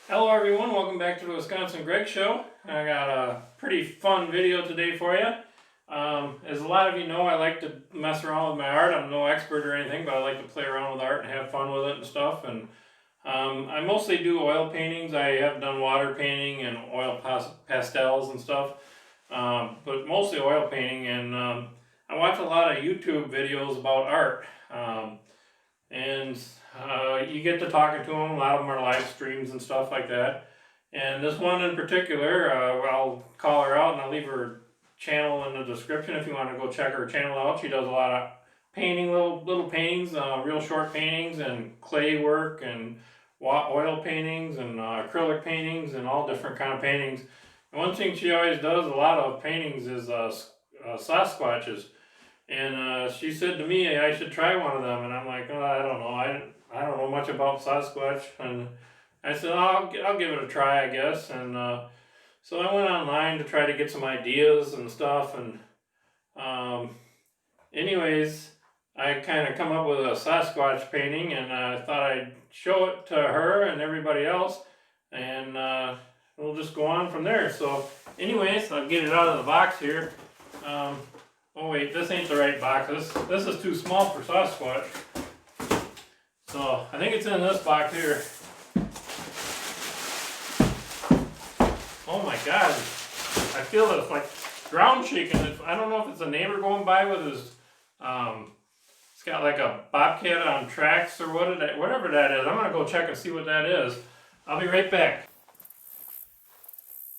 Hello everyone, welcome back to the Wisconsin Greg Show. I got a pretty fun video today for you. As a lot of you know, I like to mess around with my art. I'm no expert or anything, but I like to play around with art and have fun with it and stuff. And I mostly do oil paintings. I have done water painting and oil pastels and stuff, but mostly oil painting. And I watch a lot of YouTube videos about art. And you get to talking to them. A lot of them are live streams and stuff like that. And this one in particular, I'll call her out and I'll leave her channel in the description if you want to go check her channel out. She does a lot of painting, little paintings, real short paintings, and clay work, and oil paintings, and acrylic paintings, and all different kind of paintings. And one thing she always does a lot of paintings is Sasquatches. And she said to me I should try one of them, and I'm like, oh, I don't know, I don't know much about Sasquatch, and I said, oh, I'll give it a try, I guess. And so I went online to try to get some ideas and stuff, and anyways, I kind of come up with a Sasquatch painting, and I thought I'd show it to her and everybody else, and we'll just go on from there. So anyways, I'll get it out of the box here. Oh wait, this ain't the right box. This is too small for Sasquatch. So I think it's in this box here. Oh my god. I feel that it's like ground shaking. I don't know if it's a neighbor going by with his it's got like a bobcat on tracks or whatever that is. I'm gonna go check and see what that is. I'll be right back.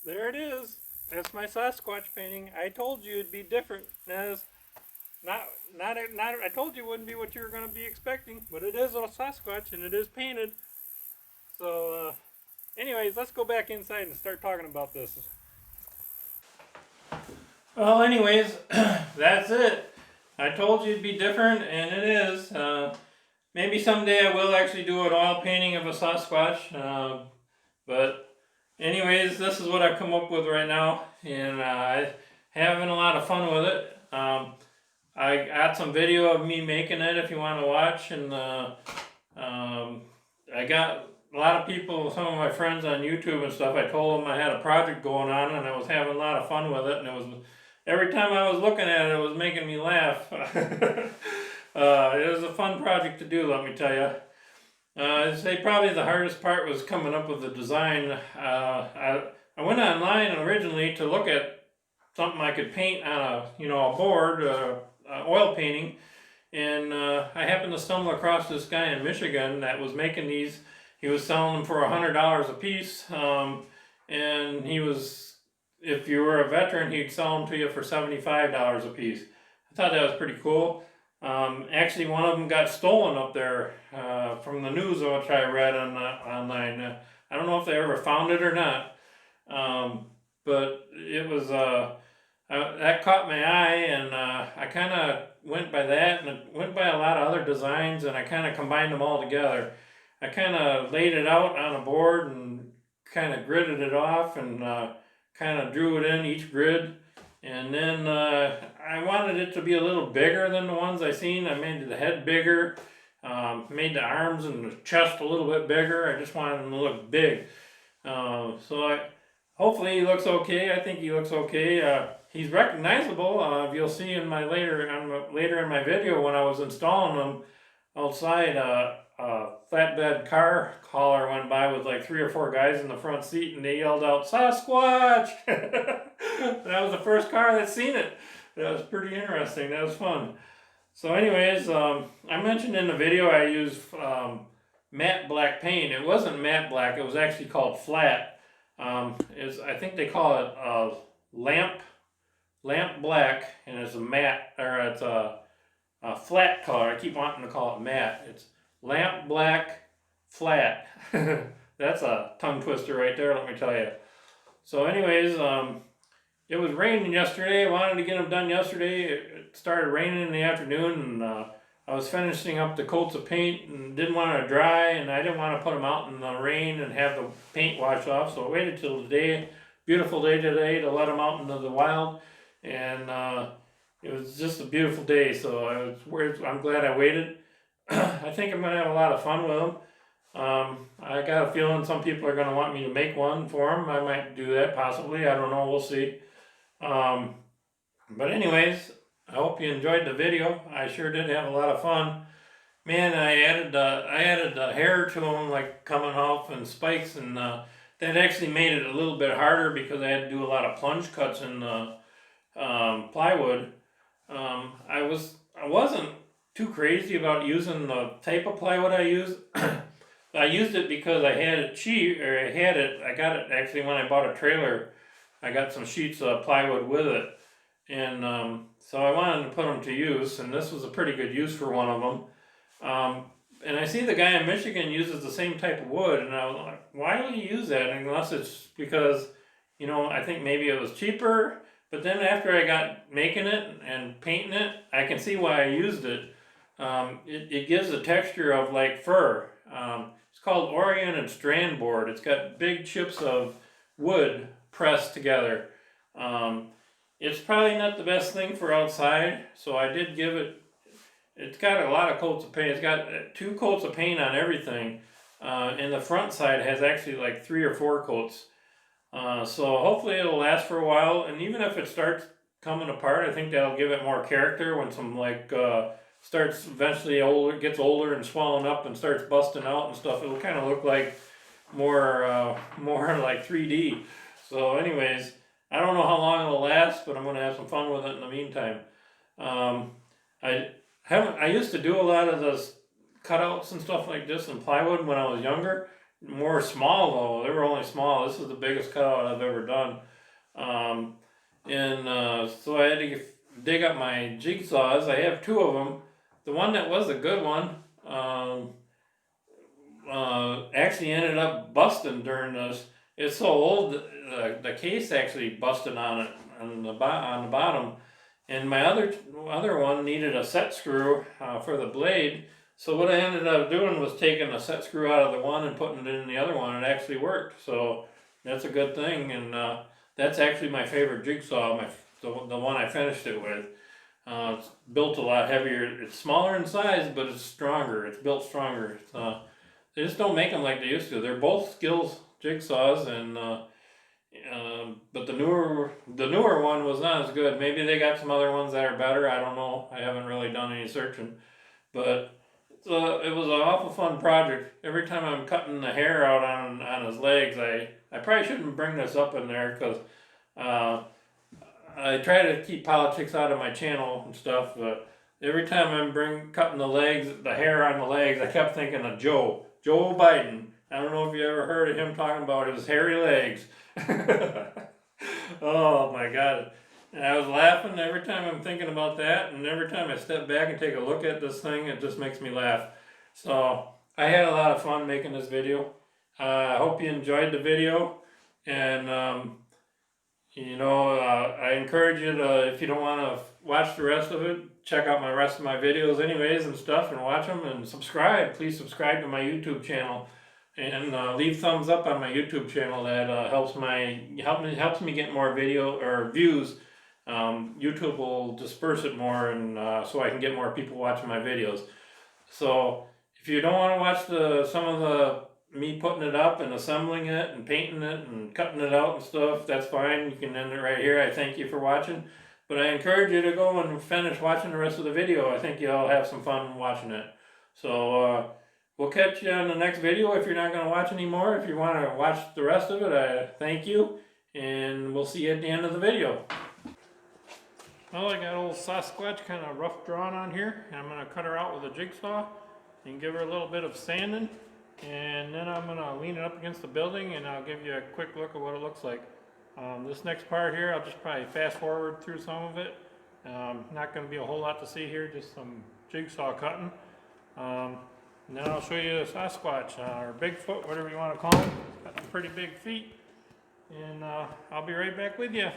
There it is. That's my Sasquatch painting. I told you it'd be different, Nez. I told you it wouldn't be what you were going to be expecting, but it is a Sasquatch and it is painted. So, anyways, let's go back inside and start talking about this. Well, anyways, that's it. I told you it'd be different, and it is. Maybe someday I will actually do an oil painting of a Sasquatch, but anyways, this is what I've come up with right now, and I'm having a lot of fun with it. I got some video of me making it if you want to watch, and I got a lot of people, some of my friends on YouTube and stuff. I told them I had a project going on, and I was having a lot of fun with it, and it was every time I was looking at it, it was making me laugh. It was a fun project to do, let me tell you. I'd say probably the hardest part was coming up with the design. I went online originally to look at something I could paint on a board, oil painting, and I happened to stumble across this guy in Michigan that was making these. He was selling them for $100 a piece, and he was, if you were a veteran, he'd sell them to you for $75 a piece. I thought that was pretty cool. Actually, one of them got stolen up there from the news, which I read online. I don't know if they ever found it or not, but it was that caught my eye, and I kind of went by that, and it went by a lot of other designs, and I kind of combined them all together. I kind of laid it out on a board and kind of gridded it off, and kind of drew it in each grid. And then I wanted it to be a little bigger than the ones I seen. I made the head bigger, made the arms and the chest a little bit bigger. I just wanted them to look big. Hopefully he looks okay. I think he looks okay. He's recognizable. If you'll see in my later in my video when I was installing them outside, a flatbed car hauler went by with like 3 or 4 guys in the front seat, and they yelled out, "Sasquatch!" That was the first car that seen it. That was pretty interesting. That was fun. So anyways, I mentioned in the video I used matte black paint. It wasn't matte black. It was actually called flat. I think they call it lamp black, and it's a matte, or it's a flat color. I keep wanting to call it matte. It's lamp black flat. That's a tongue twister right there, let me tell you. So anyways, it was raining yesterday. I wanted to get them done yesterday. It started raining in the afternoon, and I was finishing up the coats of paint and didn't want to dry, and I didn't want to put them out in the rain and have the paint wash off, so I waited till today, beautiful day today, to let them out into the wild. And it was just a beautiful day, so I'm glad I waited. I think I'm going to have a lot of fun with them. I got a feeling some people are going to want me to make one for them. I might do that possibly. I don't know. We'll see. Um, but anyways, I hope you enjoyed the video. I sure did have a lot of fun. Man, I added hair to them, like coming off and spikes, and that actually made it a little bit harder because I had to do a lot of plunge cuts in the plywood. I wasn't too crazy about using the type of plywood I use. I used it because I had it cheap, or I got it actually when I bought a trailer. I got some sheets of plywood with it, and so I wanted to put them to use, and this was a pretty good use for one of them. And I see the guy in Michigan uses the same type of wood, and I was like, why would he use that? Unless it's because, I think maybe it was cheaper. But then after I got making it and painting it, I can see why I used it. It gives a texture of like fur. It's called oriented strand board. It's got big chips of wood pressed together. It's probably not the best thing for outside, so I did give it. It's got a lot of coats of paint. It's got 2 coats of paint on everything. And the front side has actually like 3 or 4 coats. So hopefully it'll last for a while. And even if it starts coming apart, I think that'll give it more character when some starts eventually gets older and swelling up and starts busting out and stuff. It'll kind of look like more like 3D. So anyways, I don't know how long it'll last, but I'm going to have some fun with it in the meantime. I used to do a lot of those cutouts and stuff like this in plywood when I was younger. More small though, they were only small. This is the biggest cutout I've ever done. So I had to dig up my jigsaws. I have 2 of them. The one that was a good one actually ended up busting during this. It's so old, the case actually busted on it on the bottom. And my other one needed a set screw for the blade. So what I ended up doing was taking a set screw out of the one and putting it in the other one. It actually worked. So that's a good thing. And that's actually my favorite jigsaw, the one I finished it with. It's built a lot heavier. It's smaller in size, but it's stronger. It's built stronger. They just don't make them like they used to. They're both Skills jigsaws, and but the newer one was not as good. Maybe they got some other ones that are better. I don't know. I haven't really done any searching, but it was an awful fun project. Every time I'm cutting the hair out on his legs, I probably shouldn't bring this up in there because I try to keep politics out of my channel and stuff. But every time I'm cutting the hair on the legs, I kept thinking of Joe Biden. I don't know if you ever heard of him talking about his hairy legs. Oh my God. And I was laughing every time I'm thinking about that, and every time I step back and take a look at this thing, it just makes me laugh. So I had a lot of fun making this video. I hope you enjoyed the video, and I encourage you to, if you don't want to watch the rest of it, check out my rest of my videos anyways and stuff, and watch them, and subscribe. Please subscribe to my YouTube channel. And leave thumbs up on my YouTube channel. That helps me get more video or views. YouTube will disperse it more, and so I can get more people watching my videos. So if you don't want to watch some of me putting it up and assembling it and painting it and cutting it out and stuff, that's fine. You can end it right here. I thank you for watching, but I encourage you to go and finish watching the rest of the video. I think you'll have some fun watching it. So we'll catch you on the next video if you're not going to watch anymore. If you want to watch the rest of it, I thank you, and we'll see you at the end of the video. Well, I got old Sasquatch kind of rough drawn on here, and I'm going to cut her out with a jigsaw and give her a little bit of sanding, and then I'm going to lean it up against the building, and I'll give you a quick look at what it looks like. This next part here, I'll just probably fast forward through some of it. Not going to be a whole lot to see here, just some jigsaw cutting. And then I'll show you the Sasquatch, or Bigfoot, whatever you want to call him. He's got some pretty big feet. And I'll be right back with you.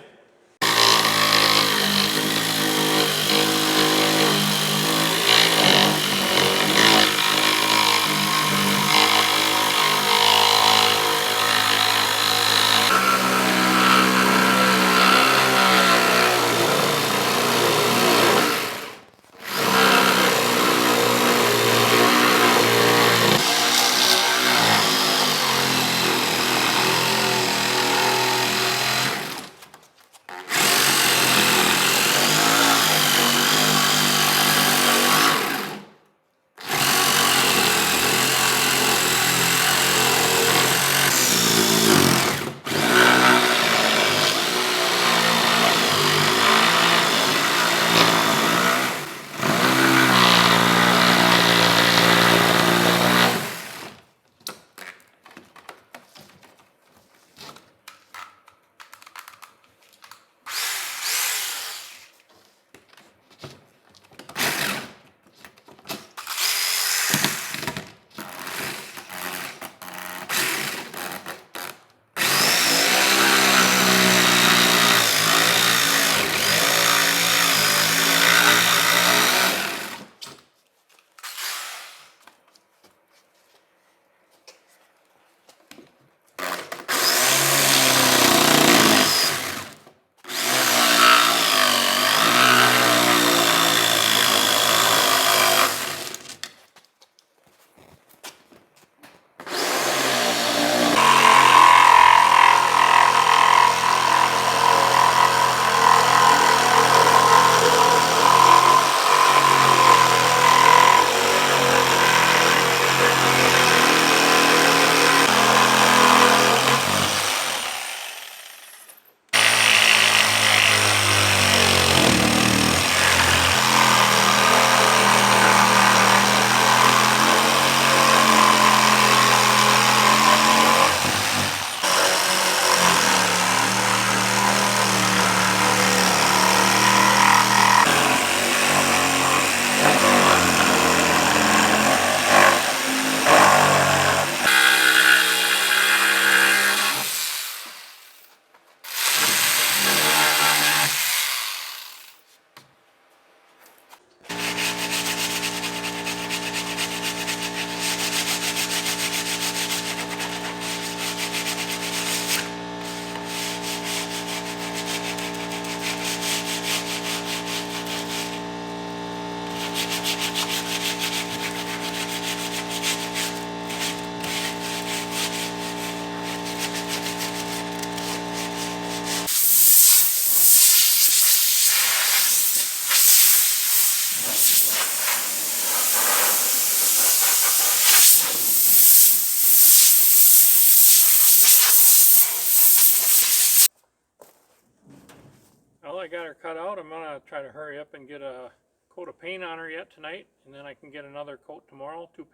Well, I got her cut out. I'm gonna try to hurry up and get a coat of paint on her yet tonight, and then I can get another coat tomorrow. Two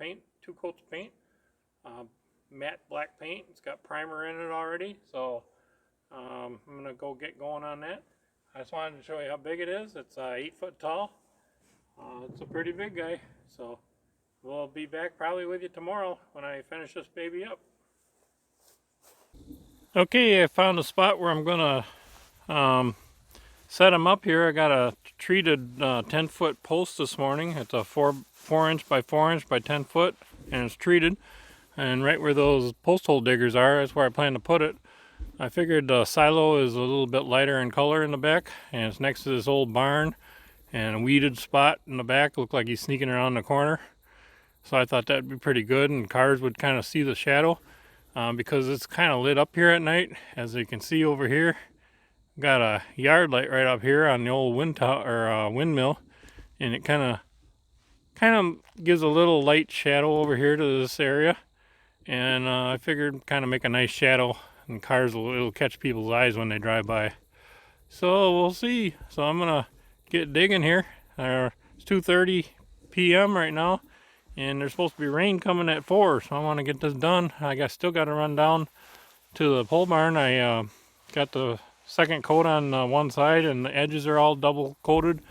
coats of paint, matte black paint. It's got primer in it already, so I'm gonna go get going on that. I just wanted to show you how big it is. It's 8 foot tall. It's a pretty big guy, so we'll be back probably with you tomorrow when I finish this baby up. Okay, I found a spot where I'm gonna set them up here. I got a treated 10 foot post this morning. It's a 4 inch by 4 inch by 10 foot, and it's treated. And right where those post hole diggers are, that's where I plan to put it. I figured the silo is a little bit lighter in color in the back, and it's next to this old barn and a weeded spot in the back. Looked like he's sneaking around the corner. So I thought that'd be pretty good, and cars would kind of see the shadow because it's kind of lit up here at night. As you can see over here, got a yard light right up here on the old windmill, and it kind of gives a little light shadow over here to this area. And I figured kind of make a nice shadow, and cars it'll catch people's eyes when they drive by. So we'll see. So I'm gonna get digging here. It's 2:30 p.m. right now, and there's supposed to be rain coming at 4, so I want to get this done. Still got to run down to the pole barn. I got the second coat on one side, and the edges are all double coated,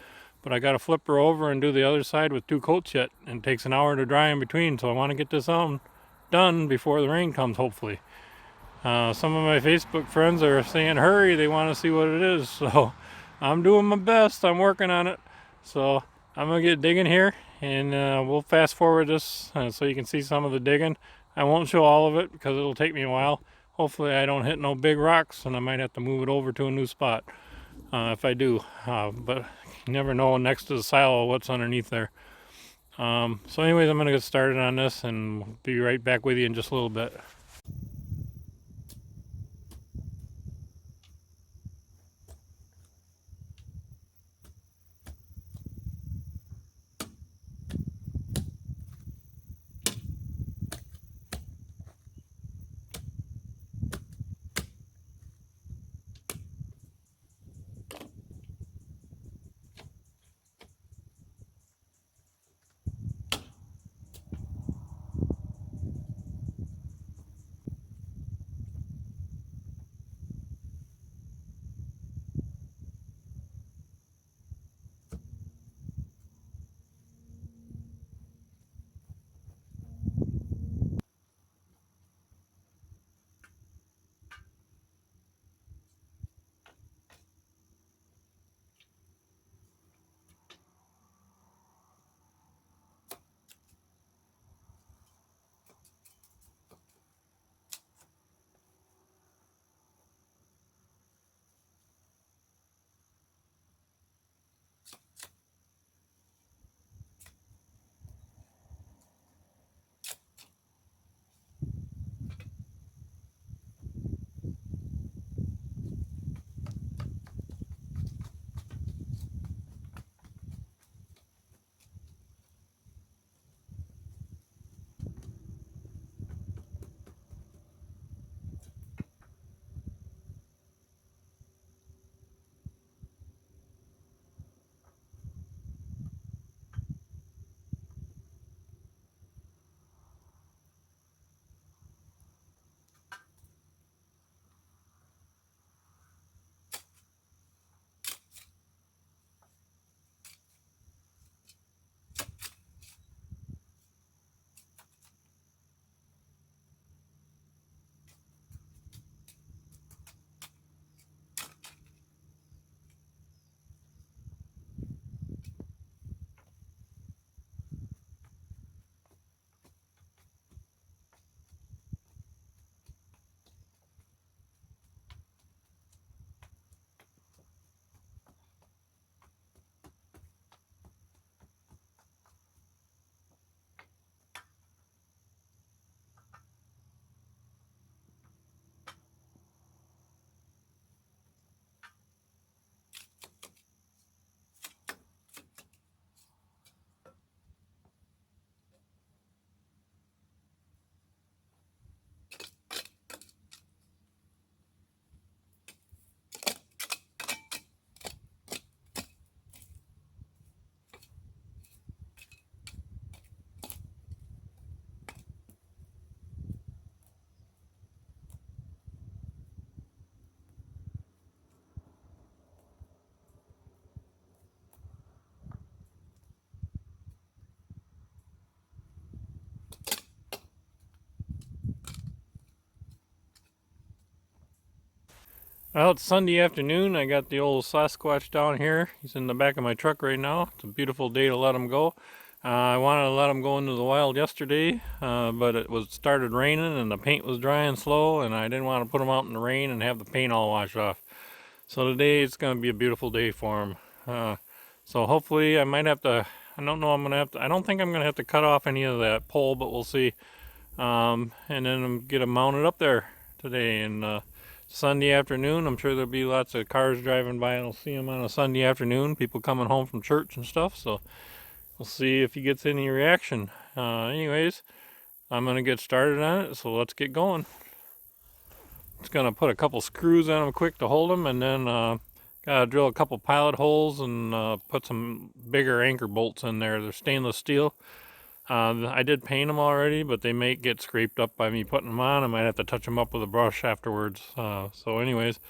but I got to flip her over and do the other side with 2 coats yet, and it takes an hour to dry in between, so I want to get this done before the rain comes, hopefully. Some of my Facebook friends are saying hurry, they want to see what it is, so I'm doing my best. I'm working on it. So I'm gonna get digging here, and we'll fast forward this so you can see some of the digging. I won't show all of it because it'll take me a while. Hopefully I don't hit no big rocks, and I might have to move it over to a new spot if I do. But you never know next to the silo what's underneath there. So anyways, I'm gonna get started on this, and be right back with you in just a little bit. Well, it's Sunday afternoon. I got the old Sasquatch down here. He's in the back of my truck right now. It's a beautiful day to let him go. I wanted to let him go into the wild yesterday, but it was started raining and the paint was drying slow, and I didn't want to put him out in the rain and have the paint all washed off. So today it's going to be a beautiful day for him. So hopefully I might have to. I don't know. I don't think I'm going to have to cut off any of that pole, but we'll see. And then get him mounted up there today. And Sunday afternoon, I'm sure there'll be lots of cars driving by, and I'll see him on a Sunday afternoon. People coming home from church and stuff. So we'll see if he gets any reaction. Anyways, I'm gonna get started on it. So let's get going. Just gonna put a couple screws on him quick to hold him, and then gotta drill a couple pilot holes and put some bigger anchor bolts in there. They're stainless steel. I did paint them already, but they may get scraped up by me putting them on. I might have to touch them up with a brush afterwards. So anyways,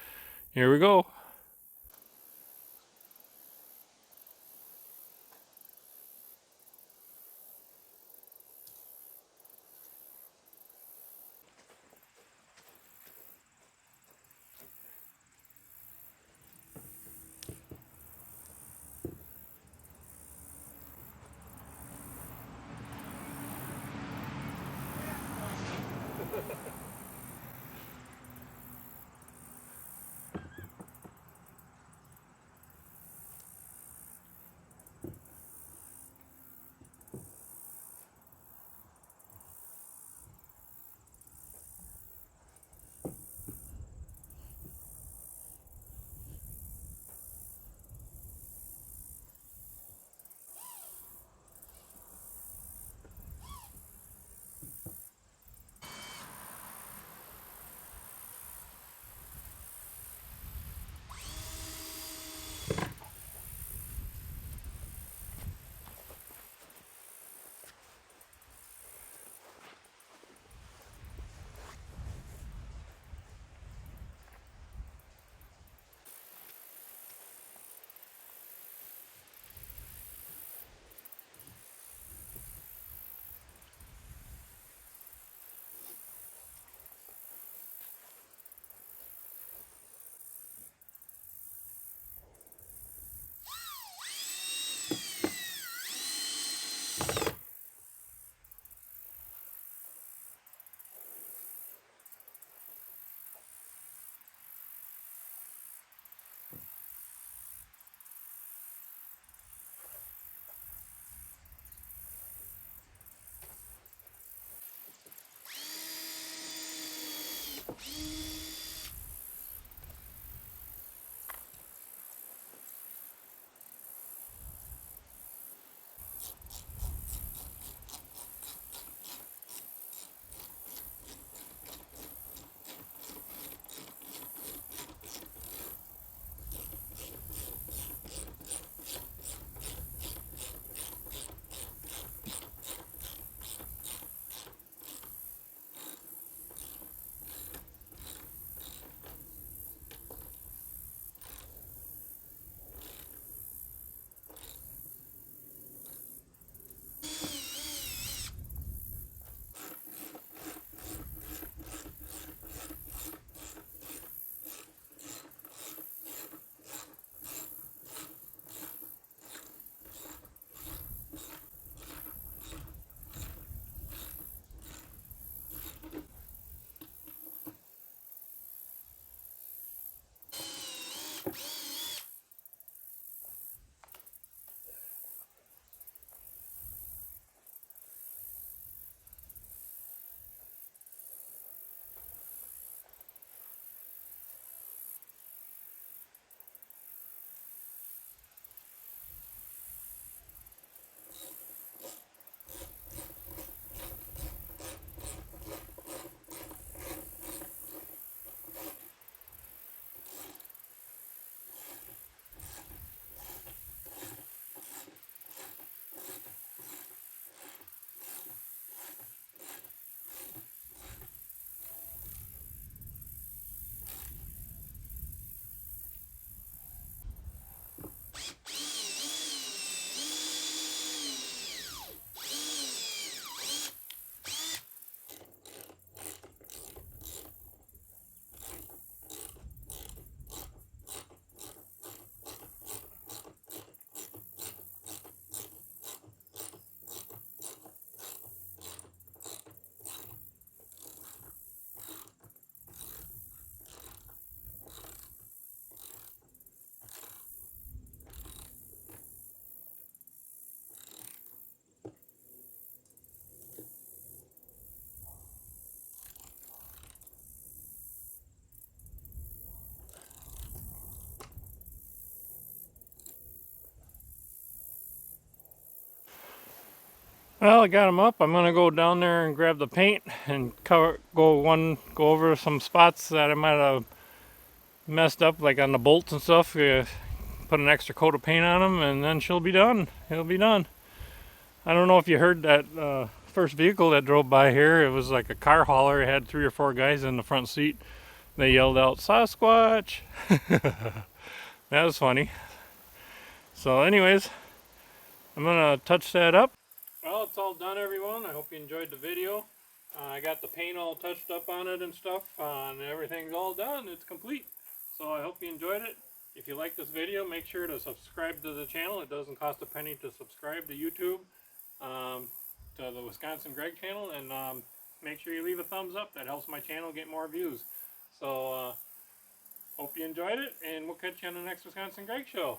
here we go. Well, I got them up. I'm gonna go down there and grab the paint and go over some spots that I might have messed up, like on the bolts and stuff. Put an extra coat of paint on them, and then she'll be done. It'll be done. I don't know if you heard that first vehicle that drove by here. It was like a car hauler. It had 3 or 4 guys in the front seat. They yelled out, "Sasquatch!" That was funny. So anyways, I'm gonna touch that up. Well, it's all done, everyone. I hope you enjoyed the video. I got the paint all touched up on it and stuff, and everything's all done. It's complete. So I hope you enjoyed it. If you like this video, make sure to subscribe to the channel. It doesn't cost a penny to subscribe to YouTube, to the Wisconsin Greg channel, and make sure you leave a thumbs up. That helps my channel get more views. So hope you enjoyed it, and we'll catch you on the next Wisconsin Greg show.